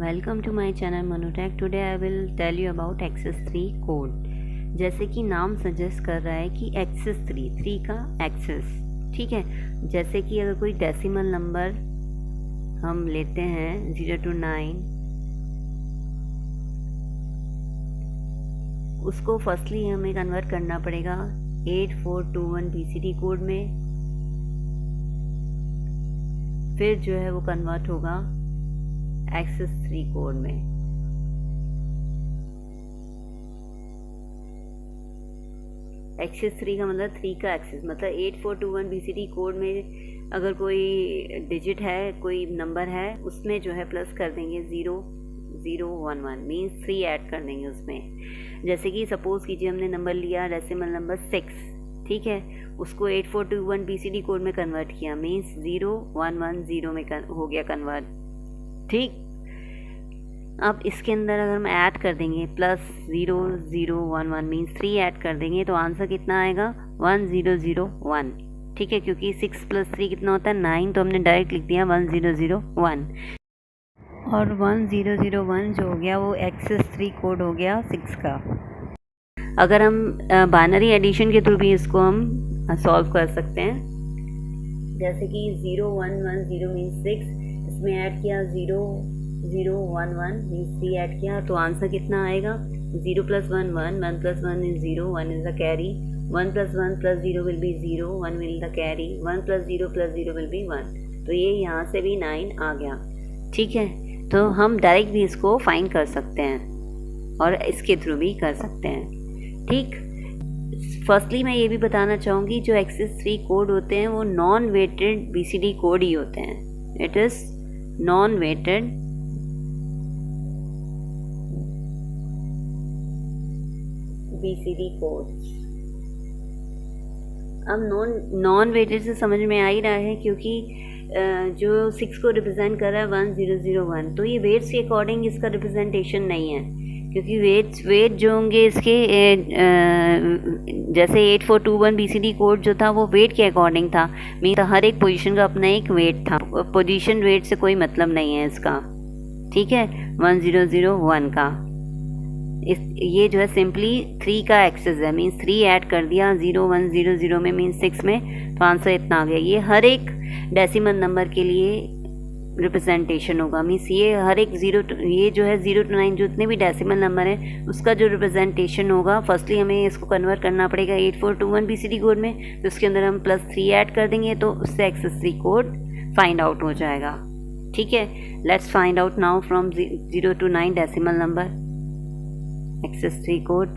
Welcome to my channel Manotech. Today I will tell you about access 3 code. जैसे कि नाम suggest कर रहा है कि एक्सेस 3 का एक्सेस, ठीक है। जैसे कि अगर कोई डेसिमल नंबर हम लेते हैं 0 to 9, उसको फर्स्टली हमें कन्वर्ट करना पड़ेगा 8421 BCD कोड में, फिर जो है वो कन्वर्ट होगा एक्सेस 3 कोड में। एक्सेस 3 का मतलब 3 का एक्सेस, मतलब 8421 BCD कोड में अगर कोई डिजिट है, कोई नंबर है, उसमें जो है प्लस कर देंगे 0011 मीन्स 3 ऐड कर देंगे उसमें। जैसे कि सपोज कीजिए हमने नंबर लिया डेसिमल नंबर 6, ठीक है, उसको 8421 BCD कोड में कन्वर्ट किया मीन्स 0110 में हो गया कन्वर्ट, ठीक। अब इसके अंदर अगर हम ऐड कर देंगे प्लस 0011 मीन्स 3 ऐड कर देंगे तो आंसर कितना आएगा 1001, ठीक है। क्योंकि 6 + 3 कितना होता है 9, तो हमने डायरेक्ट लिख दिया 1001 और 1001 जो हो गया वो एक्सेस 3 कोड हो गया 6 का। अगर हम बाइनरी एडिशन के थ्रू भी इसको हम सॉल्व कर सकते हैं, जैसे कि 0110 मीन्स 6, इसमें ऐड किया 0011 मीन्स 3 ऐड किया तो आंसर कितना आएगा 0 + 1 1, 1 + 1 is 0, 1 is the carry, 1 + 1 + 0 will be 0, 1 will the carry, 1 + 0 + 0 will be 1। तो ये यहाँ से भी 9 आ गया, ठीक है। तो हम डायरेक्ट भी इसको फाइंड कर सकते हैं और इसके थ्रू भी कर सकते हैं, ठीक। फर्स्टली मैं ये भी बताना चाहूँगी जो एक्सेस 3 कोड होते हैं वो नॉन वेटेड BCD कोड ही होते हैं। It is non weighted BCD codes. अब नॉन वेटेड से समझ में आ ही रहा है क्योंकि जो 6 को रिप्रेजेंट कर रहा है 1001, तो ये वेट्स के अकॉर्डिंग इसका रिप्रेजेंटेशन नहीं है, क्योंकि वेट जो होंगे इसके जैसे 8421 BCD कोड जो था वो वेट के अकॉर्डिंग था, मीन हर एक पोजीशन का अपना एक वेट था। पोजीशन वेट से कोई मतलब नहीं है इसका, ठीक है। 1001 का ये जो है सिंपली 3 का एक्सेस है, मीन्स 3 ऐड कर दिया 0100 में मीन्स 6 में, तो आंसर इतना आ गया। ये हर एक डेसिमल नंबर के लिए रिप्रेजेंटेशन होगा, मीन्स ये हर एक ये जो है 0 to 9 जितने भी डेसिमल नंबर है उसका जो रिप्रेजेंटेशन होगा, फर्स्टली हमें इसको कन्वर्ट करना पड़ेगा 8421 BCD कोड में, तो उसके अंदर हम +3 ऐड कर देंगे तो उससे एक्सेस 3 कोड फाइंड आउट हो जाएगा, ठीक है। Let's find out now from 0 to 9 decimal number excess 3 code.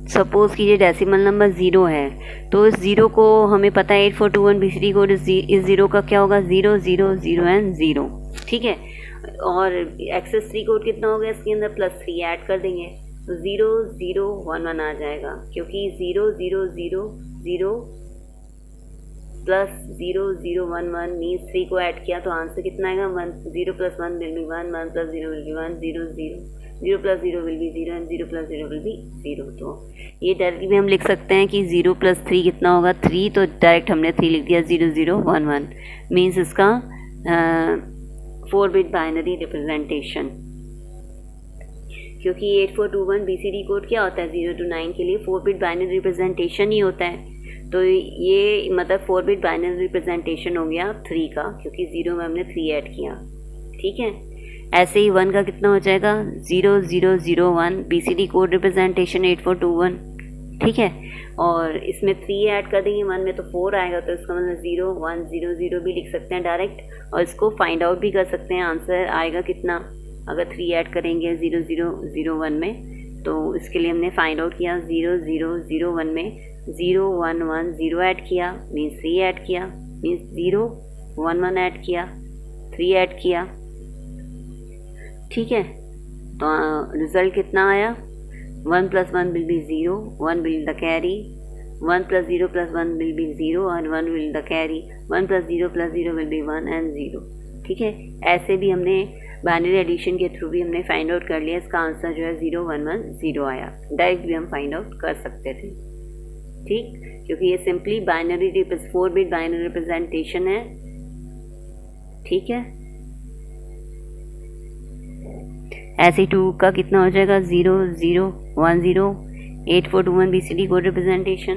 Suppose कीजिए डेसिमल नंबर 0 है, तो इस 0 को हमें पता है 8421 BCD कोड इस 0 का क्या होगा 0 0 0 एंड 0, ठीक है। और एक्सेस 3 कोड कितना हो गया, इसके अंदर +3 ऐड कर देंगे तो 0 0 1 1 आ जाएगा, क्योंकि 0 0 0 0 + 0 0 1 1 मीन्स 3 को ऐड किया तो आंसर कितना आएगा 1 0 + 1 will be 1, 1 + 0 will be 1, 0 0 0 + 0 will be 0 and 0 + 0 will be 0। तो ये डायरेक्टली भी हम लिख सकते हैं कि 0 + 3 कितना होगा 3, तो डायरेक्ट हमने 3 लिख दिया 0 0 1 1 मीन्स इसका 4 बिट बाइनरी रिप्रेजेंटेशन। क्योंकि 8421 BCD कोड क्या होता है 0 to 9 के लिए 4 बिट बाइनरी रिप्रेजेंटेशन ही होता है, तो ये मतलब 4 बिट बाइनरी रिप्रेजेंटेशन हो गया 3 का, क्योंकि 0 में हमने 3 ऐड किया, ठीक है। ऐसे ही 1 का कितना हो जाएगा 0 0 0 1 BCD कोड रिप्रेजेंटेशन 8421, ठीक है। और इसमें 3 ऐड कर देंगे 1 में तो 4 आएगा, तो इसका मतलब 0 1 0 0 भी लिख सकते हैं डायरेक्ट, और इसको फाइंड आउट भी कर सकते हैं। आंसर आएगा कितना अगर 3 ऐड करेंगे 0 0 0 1 में, तो इसके लिए हमने फाइंड आउट किया 0 0 0 1 में 0 1 1 0 ऐड किया मीन्स 3 ऐड किया मीन्स 0 1 1 ऐड किया 3 ऐड किया, ठीक है। तो रिज़ल्ट कितना आया 1 + 1 will be 0, 1 will the carry, 1 + 0 + 1 will be 0 and 1 will the carry, 1 + 0 + 0 will be 1 and 0, ठीक है। ऐसे भी हमने बाइनरी एडिशन के थ्रू भी हमने फाइंड आउट कर लिया, इसका आंसर जो है 0110 आया। डायरेक्ट भी हम फाइंड आउट कर सकते थे। ठीक, क्योंकि ये simply binary 4 bit binary representation है। ठीक है, ऐसे 2 का कितना हो जाएगा 0 0 1 0 8421 BCD कोड रिप्रेजेंटेशन,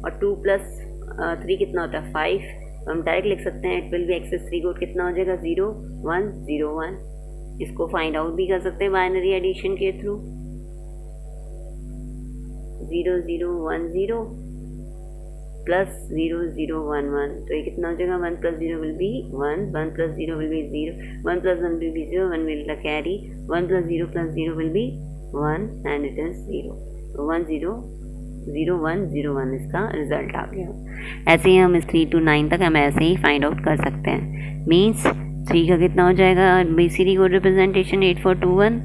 और 2 + 3 कितना होता है 5, तो हम डायरेक्ट लिख सकते हैं it will be excess 3 code कितना हो जाएगा 0 1 0 1। इसको फाइंड आउट भी कर सकते हैं बाइनरी एडिशन के थ्रू, 0 0 1 0 प्लस 0 0 1 1, तो ये कितना हो जाएगा 1 + 0 will be 1 1 + 0 will be 0 1 + 1 will be 0 1 will carry 1 + 0 + 0 will be 1 and it is 0, तो 1 0 0 1 0 1 इसका रिजल्ट आ गया। ऐसे ही हम इस 3 to 9 तक हम ऐसे ही फाइंड आउट कर सकते हैं। मीन्स 3 का कितना हो जाएगा BCD कोड रिप्रेजेंटेशन 8421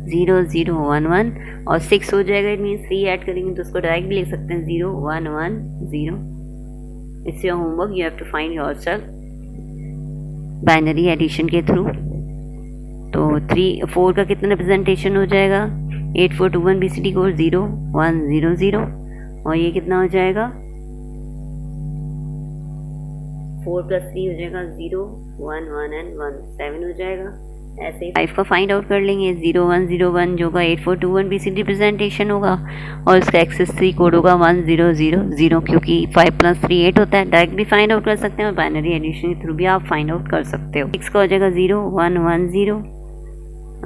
0 0 1 1, और 6 हो जाएगा, इट मीन्स 3 ऐड करेंगे तो उसको डायरेक्ट भी लिख सकते हैं 0 1 1 0। It's your homework, you have to find yourself binary addition के थ्रू। तो 4 का कितना रिप्रेजेंटेशन हो जाएगा 8421 BCD कोड 0 1 0 0, और ये कितना हो जाएगा 4 + 3 हो जाएगा 0 1 1 एंड 1 7 हो जाएगा। ऐसे ही 5 का फाइंड आउट कर लेंगे 0 1 0 1 जो का 8421 BCD रिप्रेजेंटेशन होगा, और इसका एक्सेस 3 कोड होगा 1 0 0 0, क्योंकि 5 + 3 8 होता है। डायरेक्ट भी फाइंड आउट कर सकते हैं और बाइनरी एडिशन के थ्रू भी आप फाइंड आउट कर सकते हो। 6 का हो जाएगा 0 1 1 0,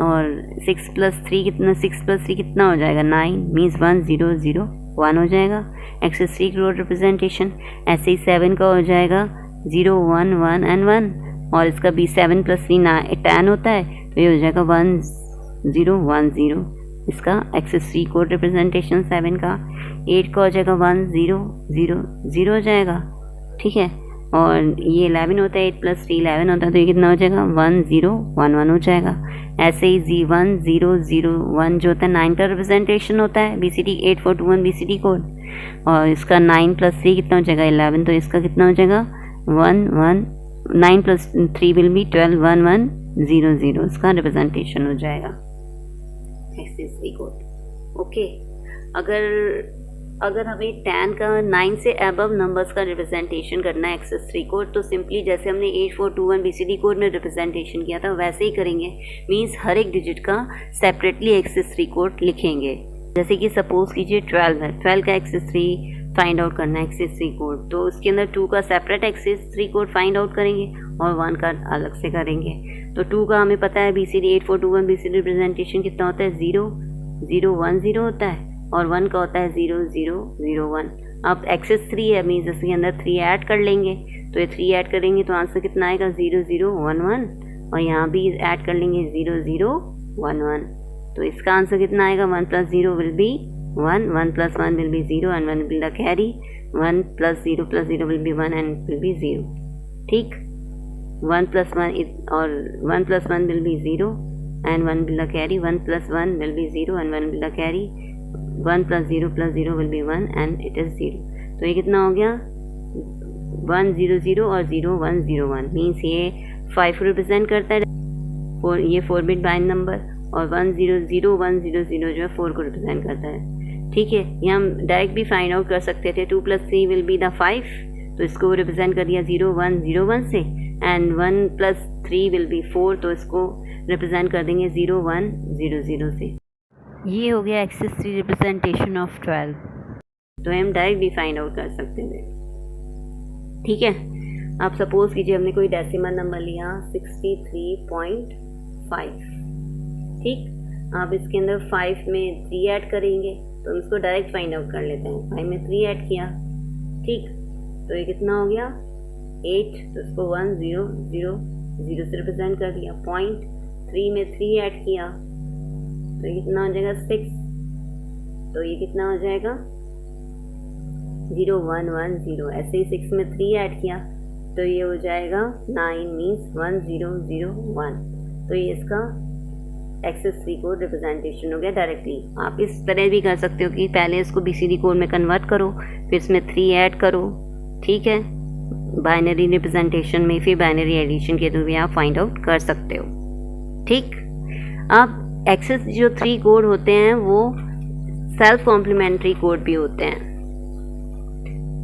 और 6 + 3 कितना 6 + 3 कितना हो जाएगा 9, मीन्स 1 0 0 1 हो जाएगा एक्सेस 3 कोड रिप्रेजेंटेशन। ऐसे ही 7 का हो जाएगा 0 1 1 एंड 1, और इसका भी 7 + 3 10 होता है, तो ये हो जाएगा 1 0 1 0, इसका एक्सेस 3 कोड रिप्रेजेंटेशन 7 का। 8 का हो जाएगा 1 0 0 0 हो जाएगा, ठीक है, और ये 11 होता है, 8 + 3 11 होता है, तो ये कितना हो जाएगा 1 0 1 1 हो जाएगा। ऐसे ही 1 0 0 1 जो होता है 9 का रिप्रेजेंटेशन होता है BCD 8421 BCD कोड, और इसका 9 + 3 कितना हो जाएगा 11, तो इसका कितना हो जाएगा 1 1 9 + 3 विल बी 12 1 1 0 0, इसका रिप्रेजेंटेशन हो जाएगा एक्सेस 3 कोड। ओके, अगर हमें 10 का 9 से अबव नंबर्स का रिप्रेजेंटेशन करना है एक्सेस 3 कोड, तो सिंपली जैसे हमने 8421 BCD कोड में रिप्रेजेंटेशन किया था वैसे ही करेंगे। मीन्स हर एक डिजिट का सेपरेटली एक्सेस 3 कोड लिखेंगे। जैसे कि सपोज कीजिए 12 है, 12 का एक्सेस 3 फाइंड आउट करना है एक्सेस 3 कोड, तो उसके अंदर 2 का separate excess 3 code find out करेंगे और 1 का अलग से करेंगे। तो 2 का हमें पता है BCD 8421 BCD रिप्रेजेंटेशन कितना होता है 0 0 1 0 होता है, और 1 का होता है 0 0 0 1। अब एक्सेस 3 है, मीन्स इसके अंदर 3 ऐड कर लेंगे, तो ये 3 ऐड करेंगे तो आंसर कितना आएगा 0 0 1 1, और यहाँ भी ऐड कर लेंगे 0 0 1 1, तो इसका आंसर कितना आएगा 1 + 0 will be 1 1 + 1 will be 0 and 1 will the carry 1 + 0 will be 1 and will be 0। ठीक, 1 + 1 और 1 + 1 will be 0 and 1 will the carry 1 + 1 will be 0 and 1 will the carry 1 + 0 will be 1 and it is 0। तो ये कितना हो गया 1 0 0 और 0 1 0 1, मीन्स ये 5 को रिप्रेजेंट करता है, ये 4 बिट बाइनरी नंबर, और 1 0 0 1 0 0 जो है 4 को रिप्रेजेंट करता है। ठीक है, ये हम डायरेक्ट भी फाइंड आउट कर सकते थे। 2 + 3 विल बी द 5, तो इसको रिप्रेजेंट कर दिया 0 1 0 1 से, एंड 1 + 3 विल बी 4, तो इसको रिप्रेजेंट कर देंगे 0 1 0 0 से। ये हो गया एक्सेस 3 रिप्रेजेंटेशन ऑफ 12, तो हम डायरेक्ट भी फाइंड आउट कर सकते थे। ठीक है, आप सपोज कीजिए हमने कोई डेसिमल नंबर लिया 63.5, ठीक, आप इसके अंदर 5 में 3 ऐड करेंगे, तो हम इसको डायरेक्ट फाइंड आउट कर लेते हैं। 5 में 3 ऐड किया, ठीक, तो ये कितना हो गया 8, तो इसको 1 0 0 0 से रिप्रेजेंट कर दिया। 3 में 3 ऐड किया, तो ये कितना हो जाएगा 6, तो ये कितना हो जाएगा 0 1 1 0। ऐसे ही 6 में 3 ऐड किया, तो ये हो जाएगा 9, मीन्स 1 0 0 1। तो ये इसका एक्सेस 3 कोड रिप्रेजेंटेशन हो गया डायरेक्टली। आप इस तरह भी कर सकते हो कि पहले इसको BCD कोड में कन्वर्ट करो, फिर इसमें 3 ऐड करो, ठीक है, बाइनरी रिप्रेजेंटेशन में, फिर बाइनरी एडिशन के थ्रू भी आप फाइंड आउट कर सकते हो। ठीक, अब एक्सेस जो 3 कोड होते हैं वो सेल्फ कॉम्प्लीमेंट्री कोड भी होते हैं।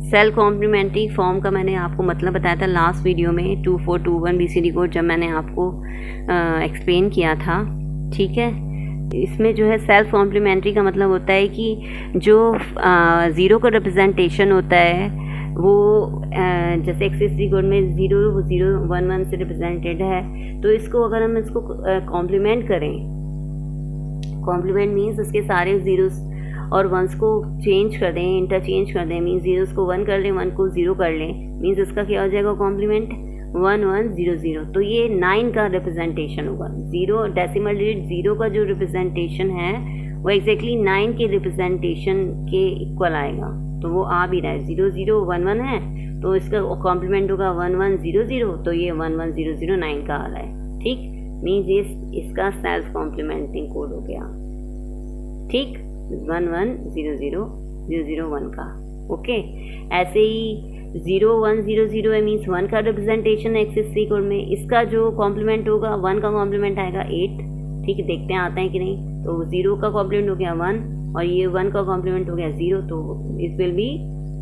सेल कॉम्प्लीमेंट्री फॉर्म का मैंने आपको मतलब बताया था लास्ट वीडियो में 2421 BCD कोड जब मैंने आपको एक्सप्लेन किया था, ठीक है। इसमें जो है सेल्फ कॉम्प्लीमेंट्री का मतलब होता है कि जो ज़ीरो का रिप्रेजेंटेशन होता है वो जैसे एक्सेस कोड में 0011 से रिप्रेजेंटेड है, तो इसको अगर हम इसको कॉम्प्लीमेंट करें, कॉम्प्लीमेंट मीन्स उसके सारे ज़ीरोस और वंस को चेंज कर दें, इंटरचेंज कर दें, मीन्स ज़ीरोस को 1 कर लें, 1 को 0 कर लें, मीन्स इसका क्या हो जाएगा कॉम्प्लीमेंट 1100। तो ये 9 का रिप्रेजेंटेशन होगा। 0 डेसिमल डिजिट 0 का जो रिप्रेजेंटेशन है वो एग्जैक्टली 9 के रिप्रेजेंटेशन के इक्वल आएगा। तो वो आ भी रहा है, 0011 है तो इसका कॉम्प्लीमेंट होगा 1100, तो ये 11009 का आ रहा है, ठीक। मीन्स ये इसका सेल्फ कॉम्प्लीमेंटिंग कोड हो गया, ठीक, 1100001 का, ओके। ऐसे ही 0100 है मीन्स 1 का रिप्रेजेंटेशन है एक्सेस कोड में, इसका जो कॉम्प्लीमेंट होगा 1 का कॉम्प्लीमेंट आएगा 8, ठीक है। देखते हैं आता है कि नहीं। तो 0 का कॉम्प्लीमेंट हो गया 1 और ये 1 का कॉम्प्लीमेंट हो गया 0, तो इट विल बी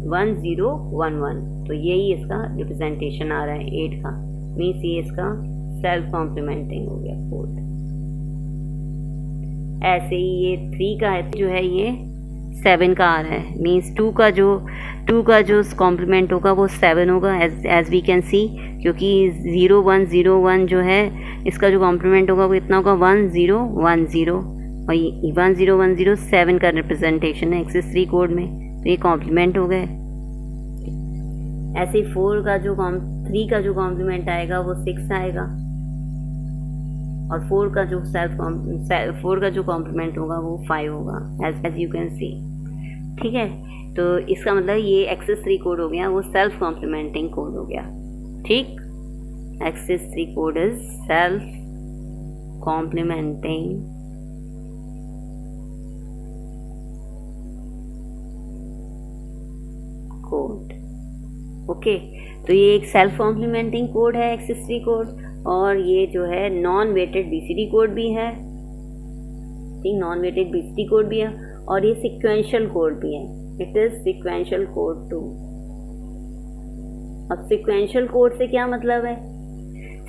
1011। तो यही इसका रिप्रेजेंटेशन आ रहा है 8 का, मीन्स ये इसका सेल्फ कॉम्प्लीमेंटिंग हो गया कोड। ऐसे ही ये 3 का है जो है ये 7 का आ रहा है, मीन्स 2 का जो कॉम्प्लीमेंट होगा वो 7 होगा एज वी कैन सी, क्योंकि 0101 जो है इसका जो कॉम्प्लीमेंट होगा वो इतना होगा 1010 और 1010 7 का रिप्रेजेंटेशन है एक्सेस 3 कोड में, तो ये कॉम्प्लीमेंट हो गए। ऐसे 3 का जो कॉम्प्लीमेंट आएगा वो 6 आएगा और 4 का जो कॉम्प्लीमेंट होगा वो 5 होगा एज यू कैन सी, ठीक है। तो इसका मतलब ये एक्सेस 3 कोड हो गया, वो सेल्फ कॉम्प्लीमेंटिंग कोड हो गया, ठीक। Excess 3 code is self complementing code, okay. तो ये एक सेल्फ कॉम्प्लीमेंटिंग कोड है एक्सेस 3 कोड, और ये जो है नॉन वेटेड BCD कोड भी है, ठीक, नॉन वेटेड BCD कोड भी है, और ये सिक्वेंशियल कोड भी है, it is sequential code too. अब सिक्वेंशियल कोड से क्या मतलब है?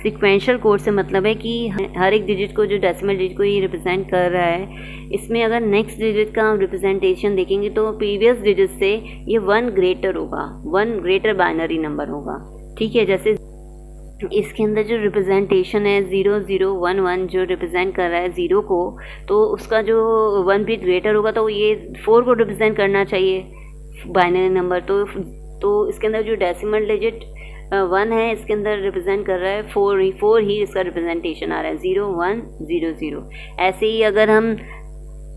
सिक्वेंशियल कोड से मतलब है कि हर एक डिजिट को, जो डेसिमल डिजिट को ये रिप्रेजेंट कर रहा है, इसमें अगर नेक्स्ट डिजिट का रिप्रेजेंटेशन देखेंगे तो प्रीवियस डिजिट से ये 1 ग्रेटर होगा, 1 ग्रेटर बाइनरी नंबर होगा, ठीक है। जैसे इसके अंदर जो रिप्रेजेंटेशन है 0011 जो रिप्रेजेंट कर रहा है 0 को, तो उसका जो 1 बिट ग्रेटर होगा तो ये 4 को रिप्रेजेंट करना चाहिए बाइनरी नंबर। तो इसके अंदर जो डेसिमल डिजिट 1 है इसके अंदर रिप्रेजेंट कर रहा है 4 ही इसका रिप्रेजेंटेशन आ रहा है 0100। ऐसे ही अगर हम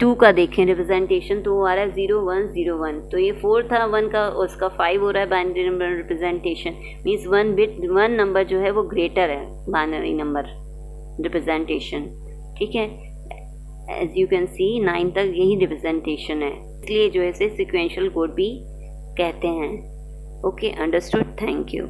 2 का देखें रिप्रेजेंटेशन तो वो आ रहा है 0101, तो ये 4 था 1 का, उसका 5 हो रहा है binary number representation, means 1 number जो है वो ग्रेटर है बाइनरी नंबर रिप्रेजेंटेशन, ठीक है। एज यू कैन सी 9 तक यही रिप्रेजेंटेशन है, इसलिए जो है इसे सिक्वेंशियल कोड भी कहते हैं, ओके, अंडरस्टूड, थैंक यू।